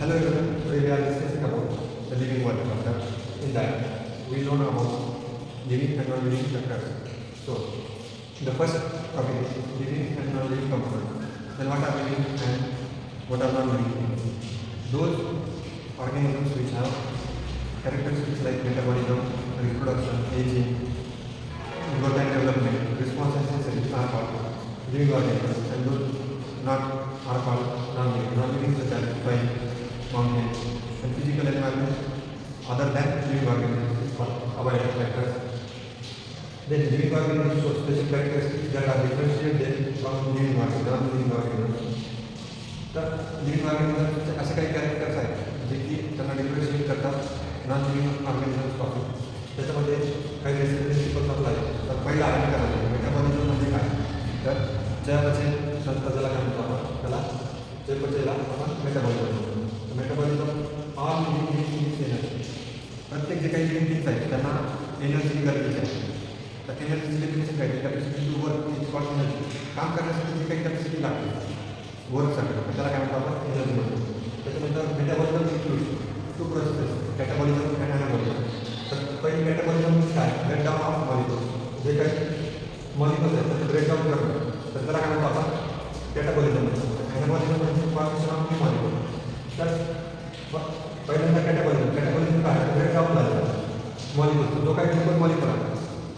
Hello everyone, today we are discussing about the living world chapter. In that, we learn about living and non-living structures. So, the first topic is living and non-living components. Then what are living and what are non-living things? Those organisms which have characteristics like metabolism, reproduction, aging, growth and development, response and sensory are called living organisms, and those not are called non-living. Non-living such as soil, mountain, and physical environment other than living organisms is called abiotic factors. Then living organisms show special characteristics that are differentiated from living organisms, non-living organisms. तर living ऑर्गॅनिझम्सचे असे काही characters आहेत जे की त्यांना differentiate करतात non living ऑर्गॅनिझम्सपासून. त्याच्यामध्ये काही बेसिक प्रिन्सिपल्स अप्लाय. तर पहिला आहे मेटाबॉलिझम म्हणजे काय, तर चयापचय संस्था ज्याला काय म्हणतो आपण, त्याला चयापचयला आपण मेटाबॉलिझम म्हणतो. Metabolism all living things energy, प्रत्येक जे काही लिव्हिंग थिंग्स आहेत त्यांना एनर्जी गरजेची आहे. तर एनर्जीची डेफिनेशन काय, capacity to work is called energy. काम करण्यासाठी जी काही कॅपॅसिटी लागते वर्कसाठी त्याला काय म्हणतो आपण, एनर्जी म्हणतो. त्याच्यानंतर मेटाबॉलिझम इन्क्लूड टू प्रोसेस कॅटाबॉलिझम आणि ॲनाबॉलिझम. तर पहिली मेटाबॉलिझम म्हणजे काय, ब्रेकडाऊन ऑफ मॉलिक्युल्स. जे काही मॉलिक्युल्स आहेत त्याचं ब्रेकडाऊन करणं, तर त्याला काय म्हणतो आपण, कॅटाबॉलिझम म्हणतो. ॲनाबॉलिझम म्हणजे फॉर्मेशन ऑफ न्यू मॉलिक्युल. तर पहिल्यांदा कॅटाबॉलिझम काय, ब्रेकडाऊन झालं मॉलिक्युल, जो काही ग्लुकोज मॉलिक्युल आहे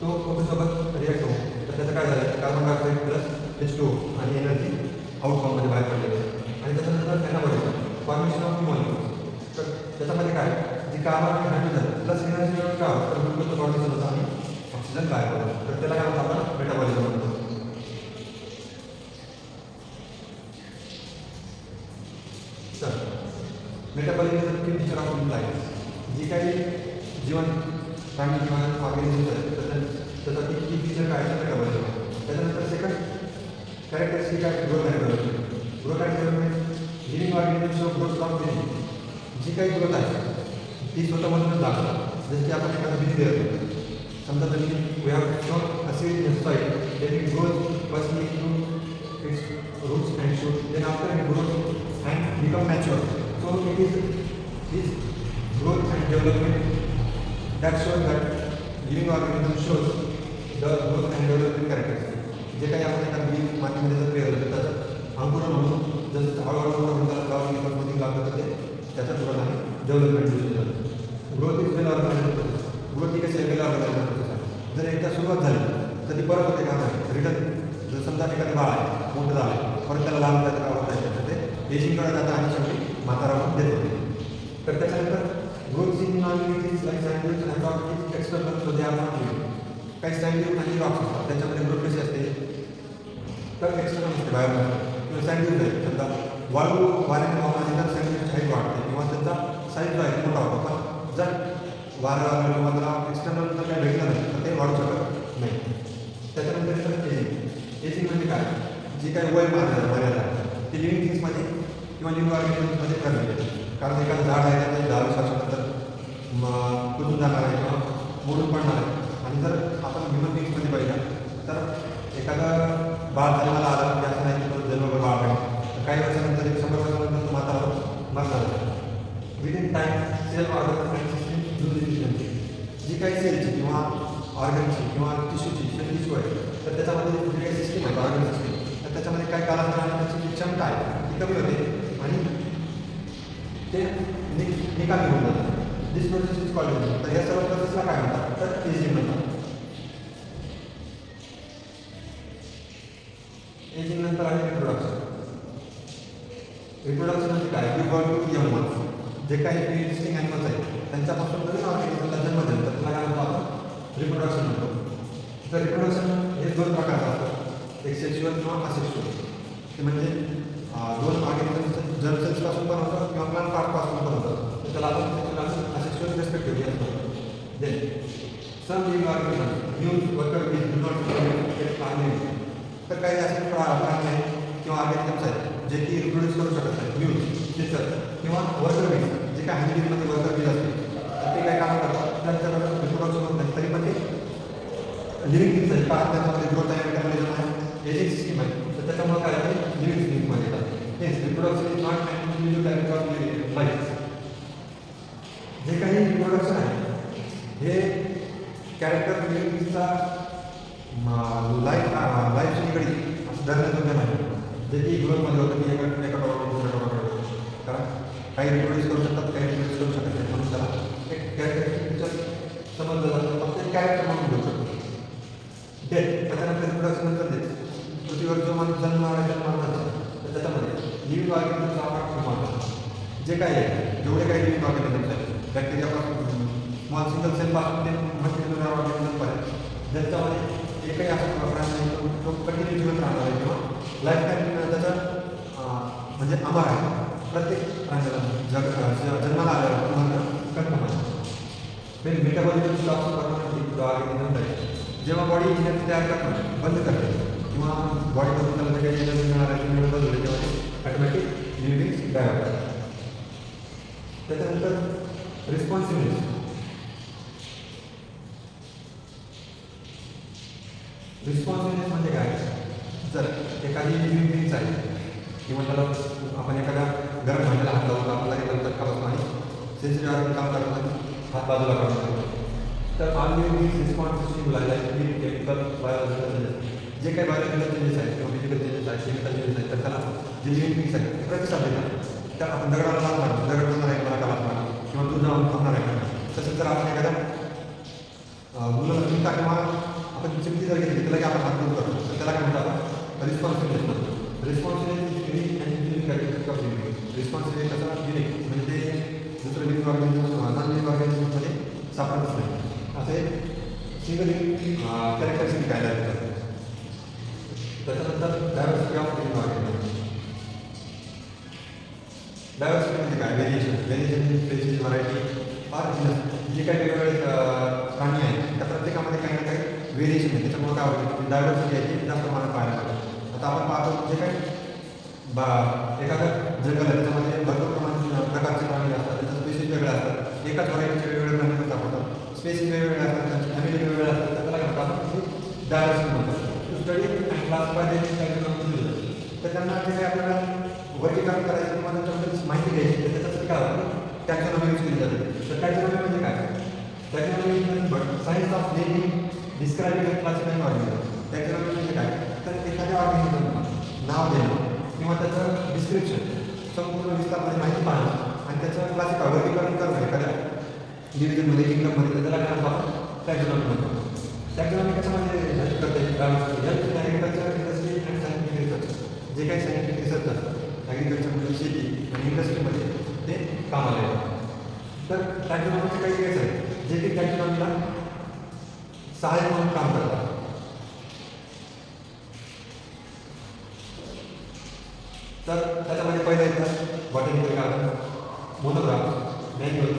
तो ऑक्सिजनसोबत रिॲक्ट होतो. तर त्याचं काय झालं, कार्बन डायऑक्साईड प्लस H2O आणि एनर्जी आउटकममध्ये बाहेर पडलेलं आहे. आणि त्याच्यानंतर ॲनाबॉलिझम फॉर्मेशन ऑफ न्यू मॉलिक्युल्स. तर त्याच्यामध्ये काय, जी कार्बन आणि हायड्रोजन प्लस एनर्जी मिळून काय होतं, तर ग्लुकोजचं फॉर्मेशन होतं आणि ऑक्सिजन बाहेर पडतो. तर त्याला काय म्हणतो आपण, मेटाबॉलिझम म्हणतो. तर metabolism feature of living life. जी काही जीवन प्राणी किंवा ऑर्गॅनिझम्स आहेत त्यासाठी की फीचर काय आहे, मेटाबॉलिझम. त्याच्यानंतर सेकंड कॅरेक्टरिस्टिक आहे growth and development. Growth and development living organism show growth from living. जी काही ग्रोथ आहे ती स्वतःमधूनच दाखवतात. जसं की आपण एखादा बी देतो, समजा तुम्ही we have shown a seed in soil, then it grows firstly through its roots and shoot, then after it grows and become mature. So it is this growth and development that shows that living organism shows the growth and development characteristics. जे काही आपण एका बी मातीमध्ये जर पेरलं तर त्याचं अंकुरण होऊन जसं हळूहळू होऊन त्याला फ्लॉवरिंग कंपोजिंग लागतं तर ते त्याच्या तुलनाने डेव्हलपमेंट दिसून जातं. Growth is well organised process. Growth ही कशी वेल ऑर्गनाइज्ड प्रोसेस आहे. जर एकदा सुरुवात झाली तर ती परत होते का नाही, रिटर्न. जर समजा एखादं बाळ आहे, मोठं झालं आहे, परत त्याला लहान जातं का होत आहे, तर ते एजिंग करत जातं आणि शेवटी म्हातारा होऊन देत होते. तर त्याच्यानंतर growth in non living things like sandwich and rock is external, so they are not living. काही सँडविच आणि रॉक्स असतात त्याच्यामध्ये ग्रोथ कशी असते, तर एक्सटर्नल असते, बाहेर नसते. किंवा सँडविच आहे, समजा वाळू वाऱ्याने वाहून तर सँडविचची हाईट वाढते किंवा त्यांचा साईज जो आहे मोठा होतो. पण जर वारं आलं किंवा त्याला एक्सटर्नल जर काही भेटलं नाही तर ते वाढू शकत नाही. त्याच्यानंतर येतं एजिंग. एजिंग म्हणजे काय, जी काही वय मर्यादा ती लिव्हिंग थिंग्समध्ये किंवा लिव्हिंग ऑर्गॅनिझम्समध्ये करण्यात येते. कारण एखादं झाड आहे त्यामध्ये 10-20 वर्षानंतर कुजून जाणार आहे किंवा मोडून पडणार आहे. आणि जर आपण ह्युमन बिंग्समध्ये पाहिलं तर एखादं बाळ जन्माला आलं की असं नाही की तो जन्मभर बाळ आहे, तर काही वर्षानंतर 100 वर्षानंतर तो म्हातारा मरणार आहे. Within time cell organ system lose efficiency. जी काही सेलची किंवा ऑर्गनची किंवा टिश्यूची टिश्यू आहे तर त्याच्यामध्ये जी काही सिस्टीम आहे ऑर्गन सिस्टीम, तर त्याच्यामध्ये काही कालांतराने त्याची जी क्षमता आहे ती कमी होते आणि ते निकामी होऊन जातात. दिस प्रोसेस इज कॉल्ड एजिंग. तर या सर्व प्रोसेसला काय म्हणतात, तर एजिंग म्हणतात. एजिंग नंतर आहे रिप्रोडक्शन. रिप्रोडक्शन म्हणजे काय, we born to young ones. जे काही प्री एक्झिस्टिंग ॲनिमल्स आहेत त्यांच्यापासून नवीन ऑर्गॅनिझमला जन्म दिला तर त्याला काय म्हणतो आपण, रिप्रोडक्शन म्हणतो. तर रिप्रोडक्शन हे दोन प्रकारचं असतं, एक सेक्शुअल किंवा असेक्शुअल. ते म्हणजे दोन ऑर्गॅनिझम्स जर्म सेल्सपासून पण होतं किंवा प्लांट पार्टपासून पण होतं. तर त्याला आपण असेक्शुअल रेस्पेक्टिव्हली असतो. Then some living organisms use worker bees do not produce. तर काही असे प्राणी आहेत किंवा ऑर्गॅनिझम्स आहेत जे की रिप्रोड्यूस करू शकत नाहीत. यूज टीचर किंवा वर्कर बीज, जे काही हनीबीजमध्ये वर्कर बीज असते तर ते काय काम करतात, त्यांच्याकडे रिप्रोडक्शन होत नाही तरी पण ते लिव्हिंग थिंग्स आहेत. कारण त्याच्यामध्ये ग्रोथ आहे, मेटाबॉलिझम आहे, एजिंग सिस्टीम आहे. तर त्याच्यामुळे काय आहे, लिव्हिंग थिंग्समध्ये येतात. Yes, reproduction is not an individual direct of life. Character बिल्डिंगचा लाईफशी निगडीत असं धरण्याचं नाही. जे की ग्रोथमध्ये होतं की एका टॉपवर दुसऱ्या टॉपवर होतं. कारण काही रिप्रोड्यूस करू शकतात, काही रिप्रोड्यूस करू शकत नाही. म्हणून त्याला एक कॅरेक्टर पिक्चर समजलं जातं. फक्त एक कॅरेक्टर म्हणून घेऊ शकतो. डेथ त्याच्यानंतर रिप्रोडक्शन नंतर डेथ. पृथ्वीवर जो माणूस जन्माला तर त्याच्यामध्ये लिव्हिंग ऑर्गॅनिझमचा आपण मानतो. जे काही आहे जेवढे काही लिव्हिंग ऑर्गॅनिझम्स आहेत बॅक्टेरियापासून स्मॉल सिंगल सेलपासून ते मल्टीसेल्युलर ऑर्गॅनिझमपर्यंत ज्याच्यामध्ये एकही असा प्राणी नाही तो कंटिन्यू जीवन राहणार आहे किंवा लाईफ टाईम त्याचा म्हणजे अमर आहे. प्रत्येक प्राण्याला जन्माला आल्यावर तुम्हाला कन्फर्म आहे. मेटाबॉलिझम ऑर्गॅनिझम आहे. जेव्हा बॉडी एनर्जी तयार करणं बंद करते किंवा बॉडीमधून त्याला काही एनर्जी मिळणार आहे बंद होते तेव्हा ते ऑटोमॅटिक लिव्हिंग डाय होतात. त्याच्यानंतर रिस्पॉन्सिबिलिटी. रिस्पॉन्सिबिलिटी म्हणजे काय? जर एखादी लिव्हिंग थिंग्स आहे किंवा त्याला आपण एखाद्या गरम भांड्याला हात लावून आपल्याला एकदम धक्का बसतो आणि सेन्सिटिव्ह ऑर्गन काम करताना हात बाजूला काढून शकतो. तर अनलिव्हिंग रिस्पॉन्स लागला केमिकल बायोलॉजिकल जे काही बायोलॉजिकल चेंजेस आहेत किंवा फिजिकल चेंजेस आहेत केमिकल चेंजेस आहेत तर त्याला जे लिव्हिंग थिंग्स आहेत प्रतिसाद देतात. तर आपण दगडाला लागणार दगड होणार आहे मला का लागणार किंवा दूध जाऊन थांबणार आहे का. तसंच जर आपण एखाद्या मुलं चिंता किंवा आपण चिमटी जर घेतली त्याला की आपण हात दूर करतो तर त्याला काय म्हणतो आपण रिस्पॉन्सिबिलिटी म्हणतो. रिस्पॉन्सिबिलिटी रिस्पॉन्सिबिलिटी त्याचा युनिक म्हणजे ते दुसरं लिव्हिंग ऑर्गॅनिझम नॉन लिव्हिंग ऑर्गॅनिझममध्ये सापडतच नाही. असे सिंगल कॅरेक्टरिस्टिक काय लागतात. त्याच्यानंतर diversity of living organism. Diversity म्हणजे काय? व्हेरिएशन स्पेसिस व्हरायटी फार जे काही वेगवेगळे प्राणी आहेत त्या प्रत्येकामध्ये काही ना काही व्हेरिएशन आहे. त्याच्यामुळे काय होतं डायव्हर्सिटी आहे ती जास्त प्रमाणात पाहायला लागतं. आता आपण पाहतो जे काही एखादं जंगल आहे त्याच्यामध्ये भरपूर प्रमाणात प्रकारचे प्राणी असतात. त्याच्या स्पेसिस वेगळे असतात. एकाच व्हरायटीचे वेगवेगळे प्राणी पण सापडतात. स्पेसिस वेगवेगळे असतात. त्यांची फॅमिली वेगवेगळे असतात. त्याला काय म्हणतात आपण डायव्हर्सिटी म्हणतो. स्टडी अँड क्लासिफाय तर त्यांना जे काही आपल्याला वर्गीकरण करायचं किंवा त्याच्याबद्दल माहिती घ्यायची तर त्याच्यासाठी काय होतं टॅक्सॉनॉमी यूज केली जाते. तर टॅक्सॉनॉमी म्हणजे काय? टॅक्सॉनॉमी म्हणजे science of naming describing and classifying organism. Taxonomy म्हणजे काय? तर एखाद्या ऑर्गॅनिझमला नाव देणं किंवा त्याचं डिस्क्रिप्शन संपूर्ण विस्तारमध्ये माहिती पाहणं आणि त्याचं क्लासिफाय वर्गीकरण करणं एखाद्या डिव्हिजनमध्ये किंगडममध्ये त्याला काय म्हणतो आपण टॅक्सॉनॉमी म्हणतो. टॅक्सॉनॉमी कशामध्ये हेल्प करते? Agriculture industry and scientific research. जे काही सायंटिफिक रिसर्च असतं ॲग्रिकल्चरमध्ये शेती आणि इंडस्ट्रीमध्ये ते कामाला येतं. तर टॅक्सॉनॉमीचे काही केस आहेत जे की टॅक्सॉनॉमीला सहाय्यक म्हणून काम करतात. तर त्याच्यामध्ये पहिलं येतं botanical garden, monograph, manual,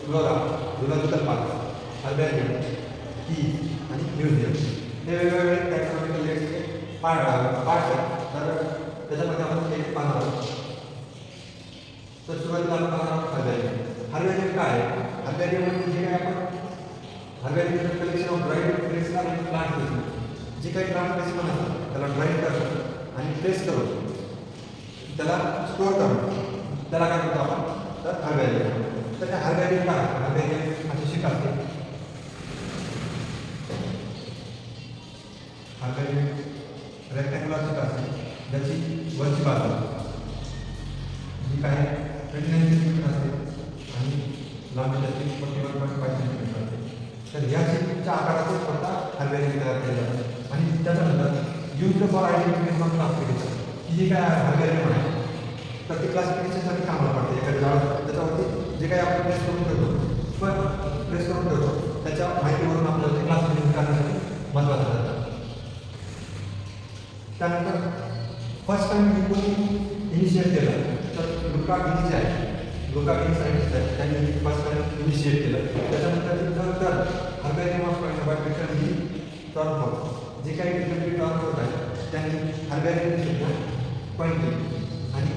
flora, zoological park, herbarium, की आणि म्युझियम. हे वेगवेगळे टॅक्सॉनॉमिकल लेट्सचे पार्ट्स आहेत. तर त्याच्यामध्ये आपण एक पाहणार आहोत. तर सुरुवातीला आपण पाहणार आहोत हर्बॅरियम. हर्बॅरियम काय आहे? हर्बॅरियम म्हणजे जे काही आपण हर्बॅरियम कलेक्शन ऑफ ड्राईड फ्रेशनर आणि प्लांट स्पेसिमेन. जे काही प्लांट स्पेसिमेन असतात त्याला ड्राईड करून आणि फ्रेश करून त्याला स्टोअर करून त्याला काय म्हणतो आपण तर हर्बॅरियम. तर त्या हर्बॅरियम काय? हर्बॅरियम अशी शीट असते. हर्बॅरियम रेक्टँग्युलर शीट असते ज्याची वरची बाजू जी काय 29 सेंटीमीटर असते आणि लांबी त्याची 41.5 सेंटीमीटर असते. तर या शीटच्या आकाराचे स्वतः हर्बॅरियम तयार केले जातात. आणि त्याच्यानंतर use for identification of classification ही जी काय हर्बॅरियम आहे तर ते क्लासिफिकेशनसाठी कामाला पडते. एखाद्या झाड त्याच्यावरती जे काही आपण प्रेस करून ठेवतो प्रेस करून ठेवतो त्याच्या माहितीवरून आपल्याला ते क्लासिफिकेशन करण्यासाठी महत्त्वाचं ठरतं. त्यानंतर फर्स्ट टाइम इनिशिएट केलं तर लुका गिनी जे आहे लुका गिनी सायंटिस्ट आहे त्यांनी फर्स्ट टाइम इनिशिएट केलं. त्याच्यानंतर तर हर्बॅरियम ऑफ बायोटेक्शन ही टर्न होत जे काही डिफरंट टर्न होत आहे त्यांनी हर्बॅरियम सुद्धा पॉईंट केली. आणि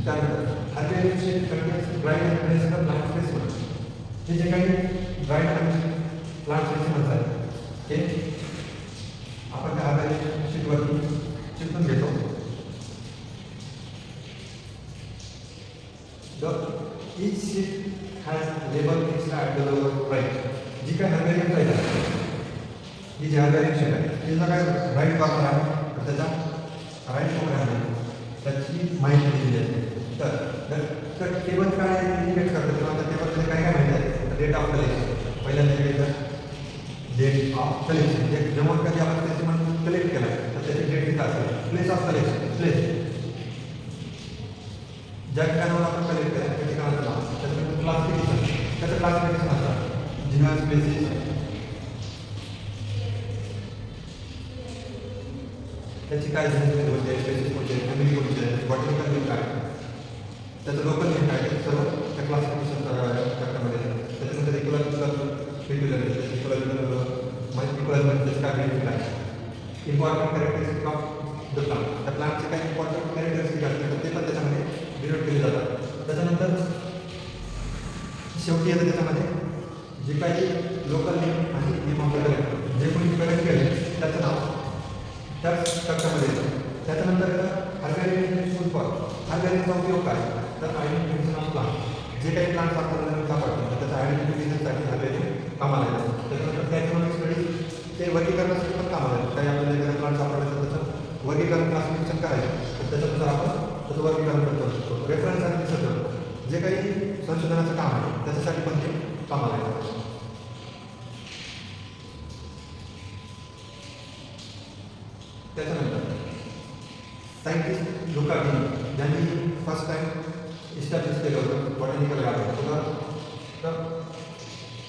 त्यानंतर herbarium sheet contains dried and freshener plant specimen. हे जे काही ड्राईड आणि प्लांट स्पेसिमेन्स आहेत हे आपण त्या हर्बॅरियम शीटवरती चिपकून घेतो. each sheet has label extra at the lower right. जी काय हर्बॅरियम राहील ही जी हरभऱ्याची शेत आहे तिचा काय राईट कॉर्नर आहे तर त्याचा राईट कॉर्नर त्याची माहिती दिलेली असते. तर टेबल काय इंडिकेट करतं किंवा त्या टेबलमध्ये काय काय माहिती आहे डेट ऑफ कलेक्शन पहिल्यांदा डेट ऑफ कलेक्शन जेव्हा कधी आपण त्याची म्हणून कलेक्ट केला तर त्याची डेट तिथं असेल. प्लेस ऑफ कलेक्शन प्लेस ज्या ठिकाणावर आपण कलेक्ट केला त्या ठिकाणाचं नाव त्याच्यानंतर क्लासिफिकेशन त्याचं क्लासिफिकेशन असतं जिनस स्पेसिस त्याची काय जिनस कोणते स्पेसिस कोणते फॅमिली कोणते बॉटनिकल नेम काय त्याचं लोकल नेम काय ते सर्व त्या क्लासिफिकेशन चक्रामध्ये त्याच्यानंतर इक्वलॉजिकल त्याचं काय बेनिफिट आहे important characteristic of the plant त्या प्लांटचे काही इम्पॉर्टंट कॅरेक्टरिस्टिक असतात तर ते पण त्याच्यामध्ये डिनोट केले जातात. त्याच्यानंतर शेवटी येतं त्याच्यामध्ये जे काही लोकल नेम आणि नेम ऑफ द कलेक्टर जे कोणी कलेक्ट केले त्याचं नाव त्याच कक्षामध्ये येतं. त्याच्यानंतर येतं हर्बेरियम फॉर हर्बेरियमचा उपयोग काय तर आयडेंटिफिकेशन ऑफ प्लांट जे काही प्लांट आपल्याला सापडतात तर त्याचं आयडेंटिफिकेशनसाठी हर्बेरियम कामाला येतं. त्याच्यानंतर टॅक्सॉनॉमिक स्टडी ते वर्गीकरणासाठी पण कामाला येतं. काही आपल्याला एखादा प्लांट सापडलं तर त्याचं वर्गीकरण क्लासिफिकेशन करायचं तर त्याच्यानुसार आपण त्याचं वर्गीकरण पण करू शकतो. रेफरन्स आणि रिसर्च जे काही संशोधनाचं काम आहे त्याच्यासाठी पण ते कामाला येतं. त्याच्यानंतर सायंटिस्ट लुका डी यांनी फर्स्ट टाइम इस्टॅब्लिश केलं होतं बॉटॅनिकल गार्डन तर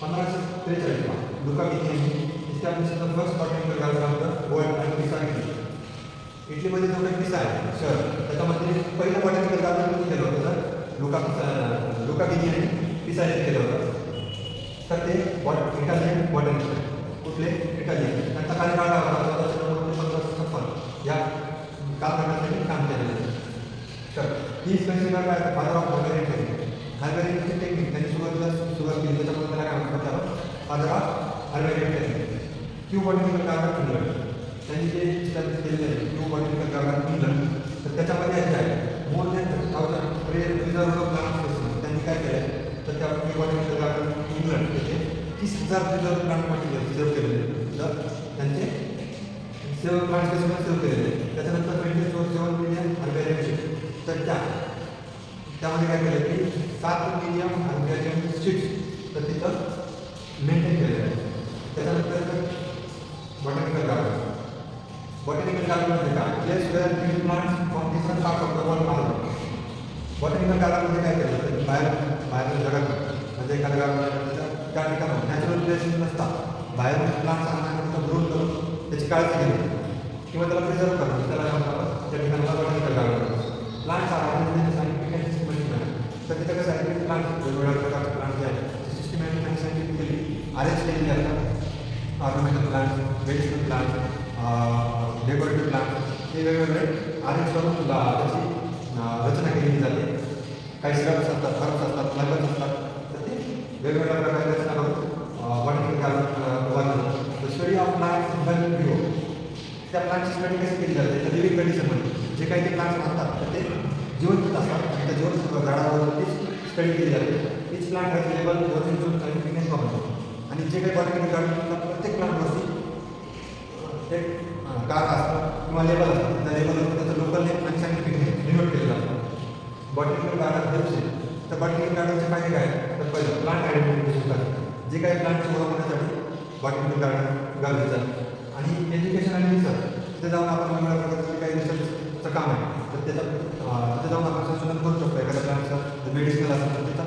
1543 लुका डी यांनी establish the first botanical garden of the world आणि पिसा इटलीमध्ये जो काही पिसा आहे शहर त्याच्यामध्ये पहिलं बॉटॅनिकल गार्डन कोणी केलं होतं तर लुका डी यांनी पिसा येथे केलं होतं. तर ते इटालियन बॉटॅनिस्ट कुठले इटालियन त्यांचा कार्यकाळ होता 1556 या कालखंडासाठी काम केलेलं आहे. तर ही स्पेसिफिक काय फादर ऑफ हर्बेरियम हर्बेरियमची टेक्निक त्यांनी सुरुवात केली त्याच्यामुळे त्याला काय म्हणतात त्याला father of herbarium technique. Q botanical garden England त्यांनी जे स्टॅब्लिश केलेलं आहे क्यू बॉटॅनिकल गार्डन इंग्लंड तर त्याच्यामध्ये जे आहे मोर दॅन 1000 प्रिझर्व्ड प्लांट स्पेसिमेन त्यांनी काय केलं आहे तर त्या क्यू बॉटॅनिकल गार्डन इंग्लंड तिथे 30,000 प्रिझर्व्ड प्लांट मटेरियल सेव्ह केलेले तर त्यांचे सेव्ह प्लांट स्पेसिमेन सेव्ह केलेले. त्याच्यानंतर 24 मिलियन हर्बेरियम तर त्यामध्ये काय केलं की 7 मिलियन हर्बेरियम शीट्स तर तिथं मेंटेन केलेलं आहे. त्याच्यानंतर बॉटॅनिकल गार्डन म्हणजे काय place where new plants from different part of the world are. Botanical गार्डनमध्ये काय केलं तर बाहेर जगात म्हणजे एखाद्या गार्डन त्या ठिकाणी नॅचरल प्लेसेस नसतात बाहेरून प्लांट्स आणण्यानंतर ग्रोथ करून त्याची काळजी घेणे किंवा त्याला प्रिझर्व करणं त्याला म्हणतात त्या ठिकाणी बॉटॅनिकल गार्डन. प्लांट्स आहे सायंटिफिक अँड सिस्टमॅटिक मॅनर तर तिथं कसं आहे की प्लांट वेगवेगळ्या प्रकारचे प्लांट जे आहेत सिस्टमॅटिक आणि सायंटिफिकली अरेंज केलेली असतात. Ornamental plant medicinal plant decorative plant हे वेगवेगळे अरेंज करून त्याची रचना केलेली जाते. काही श्रब्स असतात हर्ब्स असतात फ्लायबर्स असतात तर ते वेगवेगळ्या प्रकारे रचना करून बॉटॅनिकल गार्डन उभा करतात. Study of plants in view त्या प्लांटची स्टडी कशी केली जाते तर लिव्हिंग कंडिशनमध्ये जे काही ते प्लांट्स आणतात तर ते जिवंत असतात आणि त्या जिवंत झाडावरतीच स्टडी केली जाते. Each plant has label scientific and common आणि जे काही बॉटॅनिकल गार्डन प्रत्येक प्लांटवरती एक कार्ड असतं किंवा लेबल असतं त्या लेबलवर त्याचं लोकल नेम आणि सायंटिफिक नेम डिनोट केलं जातं. बॉटॅनिकल गार्डन हेल्पचे तर बॉटॅनिकल गार्डनचे फायदे काय तर पहिलं प्लांट आयडेंटिफिकेशन करतात जे काही प्लांटची ओळख होण्यासाठी बॉटॅनिकल गार्डन गरजेचं आहे. आणि एज्युकेशन आणि रिसर्च तिथे जाऊन आपण वेगवेगळ्या प्रकारचे काही रिसर्चचं काम आहे तर तिथे जाऊन आपण संशोधन करू शकतो. एखाद्या प्लांटचं मेडिसिनल असेल तर तिथं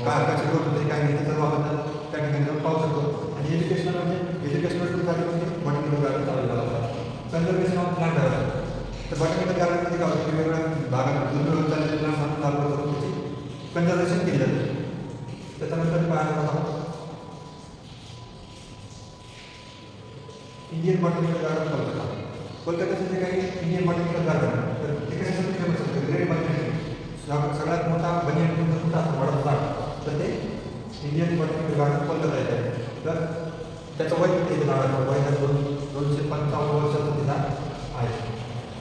काय कशी ग्रोथ होते काय नाही त्याचा आपण त्या ठिकाणी जाऊन पाहू शकतो. आणि एज्युकेशनल म्हणजे एज्युकेशनल टूलसाठी म्हणजे बॉटॅनिकल गार्डन चालवलं जातं. कन्झर्वेशन ऑफ प्लांट डेव्हलपमेंट तर बॉटॅनिकल गार्डनमध्ये काय होतं वेगवेगळ्या भागात दुर्मिळ चाललेले प्लांट्स आपण लागवड करून त्याची कन्झर्वेशन केली जाते. त्याच्यानंतर काय होतं इंडियन बॉटॅनिकल गार्डन कोलकात्याचं जे काही इंडियन बॉटॅनिकल गार्डन तर ते कशासाठी फेमस असतं ग्रेट बनियन सगळ्यात मोठा बनियन मोठा वाढत झाड तर ते इंडियन बॉटॅनिकल गार्डन कोलकाता येत आहे. तर त्याचं वय किती येतं झाडाचं वय 255 वर्षाचं ते झाड आहे.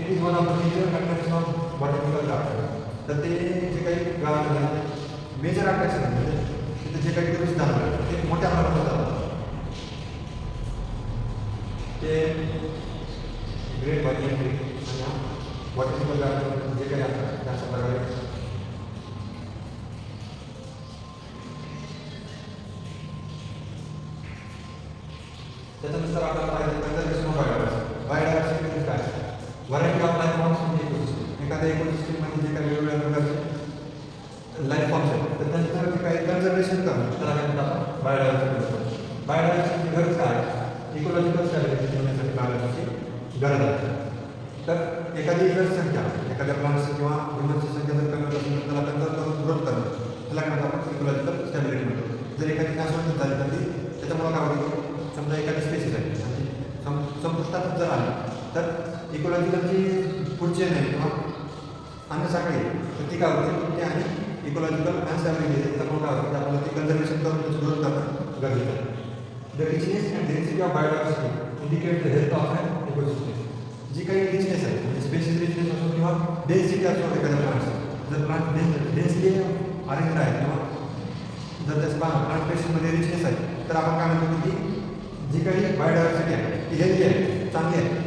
It is one of the major attraction of botanical garden. तर ते जे काही गार्डन आहे मेजर अट्रॅक्शन म्हणजे तिथे जे काही टुरिस्ट जाणार ते मोठ्या प्रमाणात जातात. ते ग्रेट बाय एंट्री आणि वॉटर गार्डन जे काही असतात त्या प्रकारे त्याच्यानंतर आपल्याला पाहिजे कन्झर्वेशन ऑफ बायोडायव्हर्सिटी. बायोडायव्हर्सिटी म्हणजे काय? Variety of life forms in ecosystem. एखाद्या इकोसिस्टममध्ये जे काही वेगवेगळ्या प्रकारचे लाईफ फॉर्म्स आहेत तर त्यांचं जे काही कन्झर्वेशन करणं त्याला काय म्हणतात आपण बायोडायव्हर्सिटी म्हणतो. बायोडायव्हर्सिटीची गरज काय? इकोलॉजिकल स्टॅबिलिटी ठेवण्यासाठी बायोडायव्हर्सिटीची गरज आहे. तर एखादी जर संख्या एखाद्या प्लांट्सची किंवा ह्युमन्सची संख्या जर कमी होत असेल तर त्याला कन्झर्व करून ग्रोथ करणं त्याला काय म्हणतो आपण इकोलॉजिकल स्टॅबिलिटी म्हणतो. जर एखादी नाशवंत झाली तर ती त्याच्यामुळे काय होतं समजा एखादी स्पेसिस आहे आणि संपुष्टात जर आली तर इकोलॉजिकलची पुढचे नाही किंवा अन्न साखळी तर ती काय होते ते आणि इकोलॉजिकल अनस्टॅबिलिटी त्याच्यामुळे काय होतं की आपल्याला ते कन्झर्वेशन करून त्याची ग्रोथ करणं गरजेचं आहे. The richness and density of biodiversity indicate the health of an ecosystem. जी काही रिचनेस आहे म्हणजे स्पेसिस रिचनेस असो किंवा डेन्सिटी असो एखाद्या प्लांट्स जर प्लांट डेन्सिटी अरेंज आहे किंवा जर त्या प्लांट स्पेसिसमध्ये रिचनेस आहे तर आपण काय म्हणतो की जी काही बायोडायव्हर्सिटी आहे ती हेल्दी आहे चांगली आहे.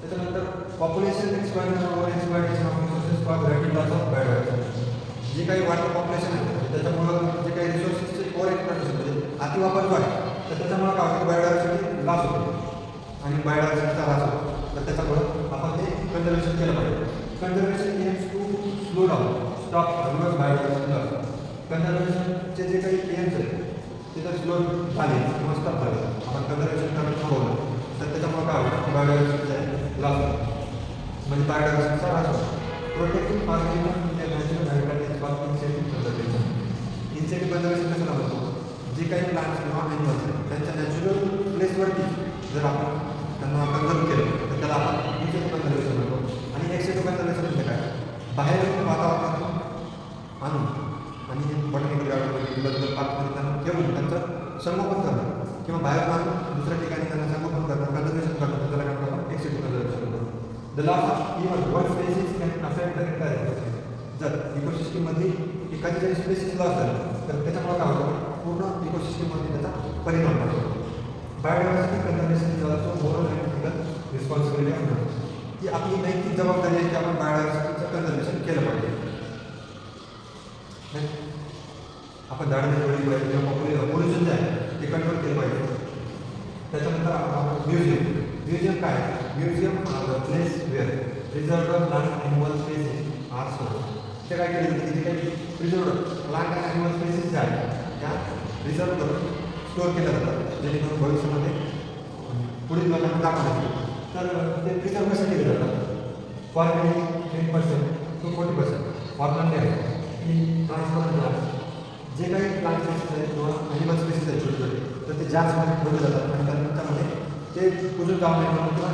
त्याच्यानंतर population expansion over exploitation of resources for rapid loss of biodiversity. जी काही वाढतं पॉप्युलेशन आहे त्याच्यामुळं जे काही रिसोर्सेसचे ओव्हर एक्सप्लॉयटेशन म्हणजे अतिवापर जो आहे तर त्याच्यामुळं काय होतं बायोडायव्हर्सिटी लॉस होते आणि बायोडायव्हर्सिटीचा लॉस होतो. तर त्याच्यामुळं आपण ते कन्झर्वेशन केलं पाहिजे. Conservation aims to slow down stop reverse biodiversity loss. कन्झर्वेशनचे जे काही एम्स आहेत ते जर स्लो झाले किंवा स्टॉप झाले आपण कन्झर्वेशन करणं थांबवलं तर त्याच्यामुळे काय होतं की बायोडायव्हर्सिटीचा लॉस होतो म्हणजे बायोडायव्हर्सिटीचा लॉस होतो. प्रोटेक्टिव्ह ऑर्गॅनिझम म्हणजे natural habitat for insective conservation. Insective conservation कसं म्हणतो जे काही प्लांट्स किंवा ॲनिमल्स आहेत त्यांच्या नॅचरल प्लेसवरती जर आपण त्यांना कन्झर्व केलं तर त्याला आपण इन्सेक्टिव्ह कन्झर्वेशन म्हणतो. आणि एक्सेक्टिव्ह कन्झर्वेशन म्हणजे काय? बाहेर वातावरणातून आणून आणि बॉटॅनिकल गार्डनमध्ये पार्कमध्ये त्यांना ठेवून त्यांचं संगोपन करणं किंवा बाहेर आणून दुसऱ्या ठिकाणी त्यांना संगोपन करणं कन्झर्वेशन करणं त्याला काय आपण एक्सेक्टिव्ह कन्झर्वेशन करतो. The loss of even one spaces can affect the entire ecosystem. जर इकोसिस्टममधली एखादी जरी स्पेसिस लॉस झाली तर त्याच्यामुळे काय होतं पूर्ण इकोसिस्टममध्ये त्याचा परिणाम पडतो. Biodiversity conservation is also moral and ethical responsibility of human. ही आपली नैतिक जबाबदारी आहे की आपण बायोडायव्हर्सिटीचं कन्झर्वेशन केलं पाहिजे. आपण झाडं तोडली पाहिजे किंवा पोल्युशन जे आहे ते कंट्रोल केलं पाहिजे. त्याच्यानंतर आपण म्युझियम काय? Museum are the place where preserved plant animal species are stored. ते काय केलं की जे काही preserved plant and animal species जे आहेत त्या प्रिझर्व करून स्टोअर केल्या जातात जेणेकरून भविष्यामध्ये पुढील लोकांना दाखवण्यासाठी. तर ते प्रिझर्व कसे केले जातात? फॉर्मॅलिटी 10% to 40% फॉर्मॅलिटी आहे की ट्रान्सफर प्लांट जे काही प्लांट स्पेसिस आहेत किंवा ॲनिमल स्पेसिस आहेत छोटे छोटे तर ते जास्तमध्ये ठेवले जातात आणि त्याच्यामध्ये ते कुजून जाऊ नये म्हणून किंवा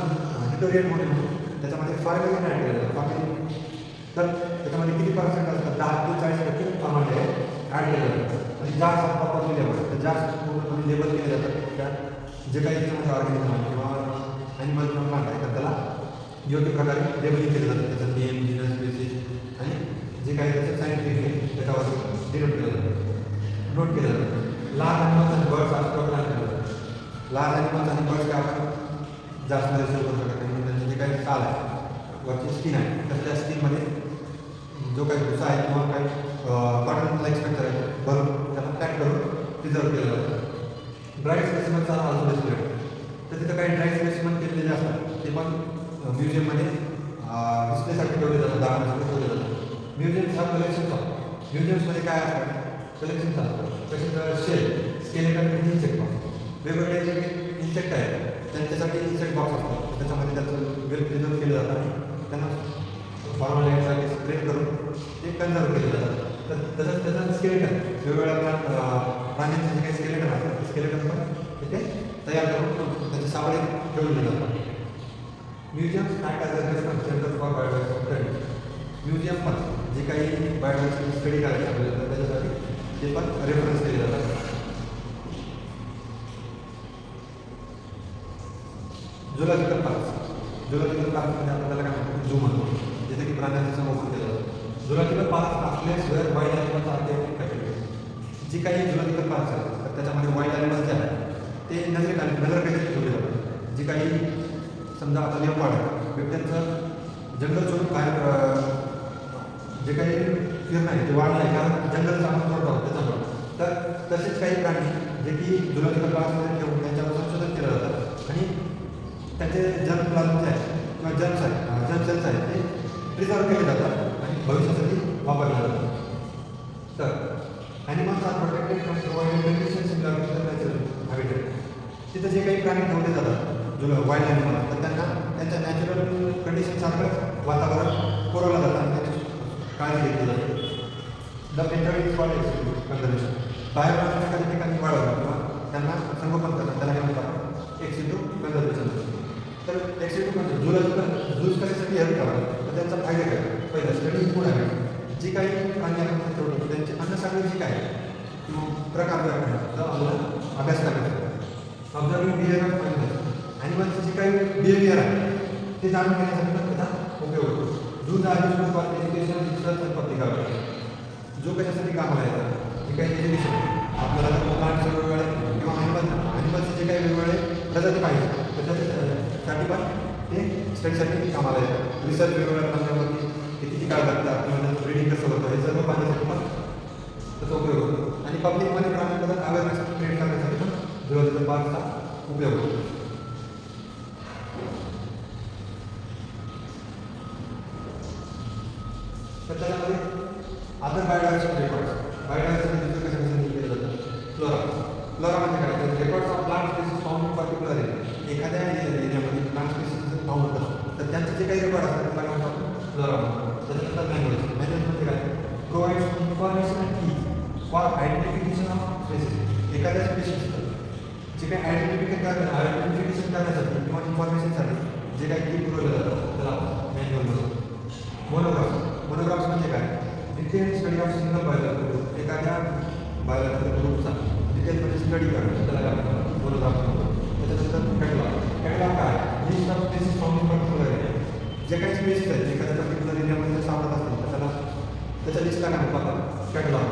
डिटोरिएट होणे म्हणून त्याच्यामध्ये फॉर्मॅलिटी ॲड केलं जातं. फॉर्मॅलिटी तर त्याच्यामध्ये किती पर्सेंट असतात? 10 ते 40% फॉर्मॅलिटी ॲड केलं जातं आणि जास्त प्रॉपरली लेबल तर जास्त पूर्णपणे लेबल केले जातात त्या जे काही त्याच्यामध्ये ऑर्गॅनिझम आहे किंवा ॲनिमल किंवा प्लांट आहे तर त्याला योग्य प्रकारे लेबलिंग केलं जातं. त्याचं नेम जीनस स्पेसिस आणि जे काही त्याचं सायंटिफिक त्याच्यावर डिनोट केलं जातं नोट केलं जातं. लार्ज ॲनिमल्स आणि बर्ड्स असं प्लॅन केलं जातं. लार्ज ॲनिमल्स आणि बर्ड्स काय आपण जास्त रिसर्च करू शकत नाही म्हणून त्यांचे जे काही साल आहे वरची स्किन आहे तर त्या स्किनमध्ये जो काही भुसा आहे किंवा काही कॉटन लाईक स्ट्रक्चर आहे भरून त्यांना पॅक करून प्रिझर्व केलं जातं. Dry specimens are also displayed. तर तिथं काही ड्राय स्पेसिमन केलेले असतात ते पण म्युझियममध्ये डिस्प्लेसाठी ठेवले जातात दाखवण्यासाठी ठेवले जातात. म्युझियम्स हा कलेक्शन्स असतात. म्युझियम्समध्ये काय असतात? कलेक्शन्स असतात. तसेच शेल स्केलेटन आणि इन्सेक्ट बॉक्स वेगवेगळे जे इन्सेक्ट आहेत त्यांच्यासाठी इन्सेक्ट बॉक्स असतात त्याच्यामध्ये त्याचं वेल प्रिझर्व केलं जातं आणि त्यांना फॉर्मॅलिटीसाठी स्प्रेड करून ते कन्झर्व केले जातात. तर तसंच त्याचं स्केलेटन वेगवेगळ्या प्राण्यांचे जे काही स्केलेटन असतात ते स्केलेटन पण तिथे तयार करून त्याचे सावळे ठेवले जातात. Museums act as a reference centre for biodiversity study. Museum पण जे काही बायोडायव्हर्सिटी स्टडी करायचं आपल्याला तर त्याच्यासाठी ते पण रेफरन्स केले जातात. Zoological park. झुलॉजिकल पार्कमध्ये आपल्याला काय म्हणतो झू म्हणतो जिथे की प्राण्यांचं संगोपन केलं जातं. Zoological park place where wild animals are kept in captivity. जी काही झुलॉजिकल पार्क्स आहेत तर त्याच्यामध्ये वाईल्ड ॲनिमल्स जे आहेत ते नगरपेठेत ठेवले जातात. जे काही समजा आता लेपर्ड बिबट्यांचं जंगल सोडून बाहेर जे काही फिरणं आहे ते वाढलं आहे कारण जंगलचा आपण तोडतो आहोत त्याच्यामुळे. तर तसेच काही प्राणी जे की झुलॉजिकल पार्कमध्ये ठेवून त्यांच्यावर संशोधन केलं जातं आणि त्याचे जर्म प्लाझ्म जे आहे किंवा जर्म सेल्स आहेत ते प्रिझर्व केले जातात आणि भविष्यासाठी वापरले जातात. तर animals are protected from provided conditions in natural habitat. तिथं जे काही प्राणी ठेवले जातात वाईल्ड ॲनिमल तर त्यांना त्यांच्या नॅचरल कंडिशनसारखं वातावरण पुरवलं जातं आणि त्याची काळजी घेतली जाते. The method is called executive conservation. बाहेर एखाद्या ठिकाणी वाढवलं किंवा त्यांना संगोपन करणं त्याला काय म्हणतात एक्सिक्यूटिव्ह कन्झर्वेशन. तर एक्सिक्यूटिव्ह झूज कशासाठी हेल्प करावं तर त्यांचा फायदा काय. पहिलं स्टडी फूड आहे जी काही प्राणी आपण ठेवतो त्यांची अन्नसाखळी जी काय किंवा प्रकार जो आहे तर आपल्याला अभ्यास करायचा. ऑब्झर्विंग बिहेवियर ऑफ ॲनिमल्सचं जे काही बिहेवियर आहे ते जाणून घेण्यासाठी पण त्याचा उपयोग होतो. Zoos are used for education, research and public awareness. जो कशासाठी कामाला येतात जे काही एज्युकेशन आपल्याला प्लांट्स वेगवेगळे किंवा ॲनिमल्सचे जे काही वेगवेगळे प्रजाती पाहिजे तर त्याच्यासाठी पण ते स्टडीसाठी कामाला येतात. रिसर्च वेगवेगळ्या प्राण्यांवरती ते किती काळ लागतात किंवा त्यांचं ब्रीडिंग कसं होतं हे सर्व पाहण्यासाठी पण त्याचा उपयोग होतो. आणि पब्लिकमध्ये प्राण्यांबद्दल अवेअरनेस क्रिएट करण्यासाठी पण झुलॉजिकल पार्कचा उपयोग होतो. तर त्याच्यामध्ये अदर बायोडायव्हर्सिटी रेकॉर्ड्स कशासाठी केलं जातं. फ्लोरा म्हणजे काय तर records of plant species found in particular area. एखाद्या एरियामध्ये प्लांट स्पेसीस फाउंड होतात तर त्यांचे जे काही रेकॉर्ड असतात त्याला काय म्हणतात फ्लोरा. त्याच्यानंतर लँग्वेज म्हणजे काय प्रोव्हाइड्स इन्फॉर्मेशन अँड की फॉर आयडेंटिफिकेशन ऑफ स्पेसीस. एखाद्या स्पेसीसचं जे काही आयडेंटिफिकेशन करण्यासाठी किंवा इन्फॉर्मेशनसाठी जे काही की पुरवलं जातं त्याला मॅन्युअल म्हणतो. मोनोग्राफ्स म्हणजे काय detail study of single biological एखाद्या बायोलॉजिकल ग्रुपचा डिटेलमध्ये स्टडी करणं त्याला काय म्हणतात मोनोग्राफ्स म्हणतो. त्याच्यानंतर कॅटलॉग काय list of species found in particular area. जे काही स्पेसीस आहेत एखाद्या पर्टिक्युलर एरियामध्ये सापडत असतील तर त्याला त्याच्या लिस्टला काय म्हणतो आपण कॅटलॉग.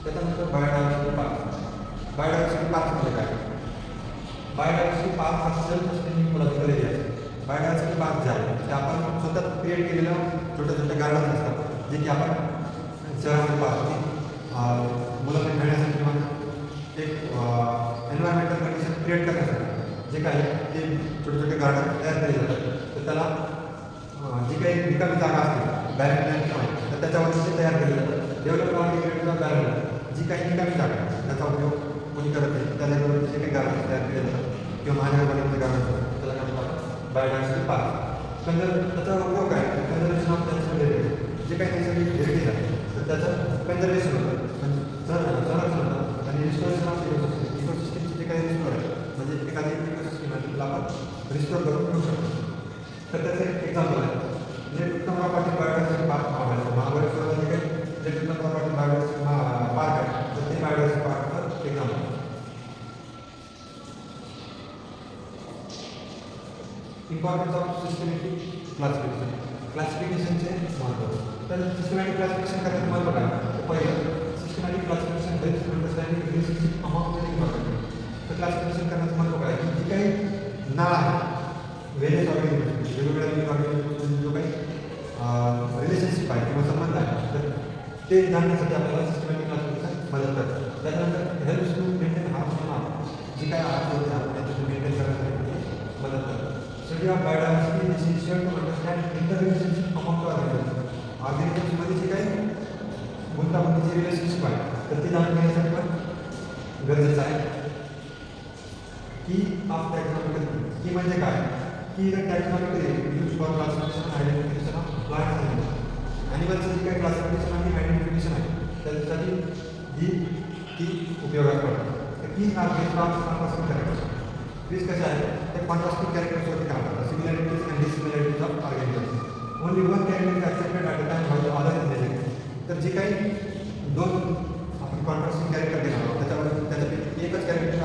त्याच्यानंतर बायोडायव्हर्सिटी पार्क. बायोडायव्हर्सिटी पार्क म्हणजे काय बायोडायव्हर्सिटी पार्क हा सेल्फ सस्टेनिंग इकोलॉजिकल एरिया आहे. बायोडायव्हर्सिटी पार्क जे आहे ते आपण स्वतः क्रिएट केलेलं छोटे छोटे गार्डन्स असतात जे की आपण शहरामध्ये पाहतो की मुलांना खेळण्यासाठी किंवा एक एन्व्हायरमेंटल कंडिशन क्रिएट करण्यासाठी जे काय ते छोटे छोटे गार्डन तयार केले जातात. तर त्याला जी काही रिकामी जागा असते बॅरन लँड तर त्याच्यावरती ते तयार केले जातात. डेव्हलप किंवा बॅरन जी काही रिकामी जागा त्याचा उपयोग कोणी करत नाही त्या जागेवर जे काही गार्डन तयार केले जातात किंवा महानगरपालिकेचे गार्डन असतात त्याला काय म्हणतात बायोडायव्हर्सिटी पार्क. त्याचा उपयोग काय कन्झर्वेशन ऑफ नॅचरल हेरिटेज. जे काही नैसर्गिक हेरिटेज आहे तर त्याचं कन्झर्वेशन होतं संरक्षण होतं आणि रिस्टोरेशन ऑफ इकोसिस्टमचे जे काही रिस्टोर आहे म्हणजे एखादी इकोसिस्टम आहे त्याला आपण रिस्टोर करून ठेवू शकतो. तर त्याचं एक एक्झाम्पल आहे म्हणजे उत्तम प्रॉपर्टी बायोडायव्हर्सिटी पार्क महाबळेश्वरला जे काही जे उत्तम प्रॉपर्टी बायोडायव्हर्सिटी पार्क आहे तर ते बायोडायव्हर्सिटी पार्कचं एक्झाम्पल. इम्पॉर्टन्स ऑफ सिस्टमॅटिक क्लासिफिकेशनचे महत्त्व. तर सिस्टमॅटिक क्लासिफिकेशन करण्याचं महत्त्व काय पहिलं systematic classification helps understanding relationship amount very important. तर क्लासिफिकेशन करण्याचं महत्त्व काय की जी काही नाळ आहे व्हेरियस ऑर्गॅनिझम वेगवेगळ्या ऑर्गॅनिझम जो काही रिलेशनशिप आहे किंवा संबंध आहे तर ते जाणण्यासाठी आपल्याला सिस्टमॅटिक क्लासिफिकेशन मदत करतं. त्याच्यानंतर हेल्प्स टू मेंटेन हार्मोनी जी काय आर्ट होते आपण त्याच्यातून मेंटेन करण्यासाठी मदत करतं. Study of biodiversity is essential to understand interrelationship amount organism. ऑर्गॅनिझम्समध्ये जे काही गुंतागुंतीची रिलेशनशिप आहे तर ती जाणून घेण्यासाठी पण गरजेचं आहे. की ऑफ टॅक्सॉनॉमिकल की म्हणजे काय की taxonomical use for classification identification of plants and ॲनिमल्सचं जे काही क्लासिफिकेशन आणि आयडेंटिफिकेशन आहे त्याच्यासाठी ही उपयोगात पडतात. तर की हा बेस्ड ऑन कॉन्ट्रास्टिंग कॅरेक्टर्स. वीज कशा आहे ते कॉन्ट्रास्टिंग कॅरेक्टर्सवरती काम करतात. Similarities and dissimilarities of organisms. Only one character is accepted at a time by the other in nature. तर जे काही दोन आपण कॉन्ट्रास्टिंग कॅरेक्टर घेणार आहोत त्याच्यापैकी एकच कॅरेक्टर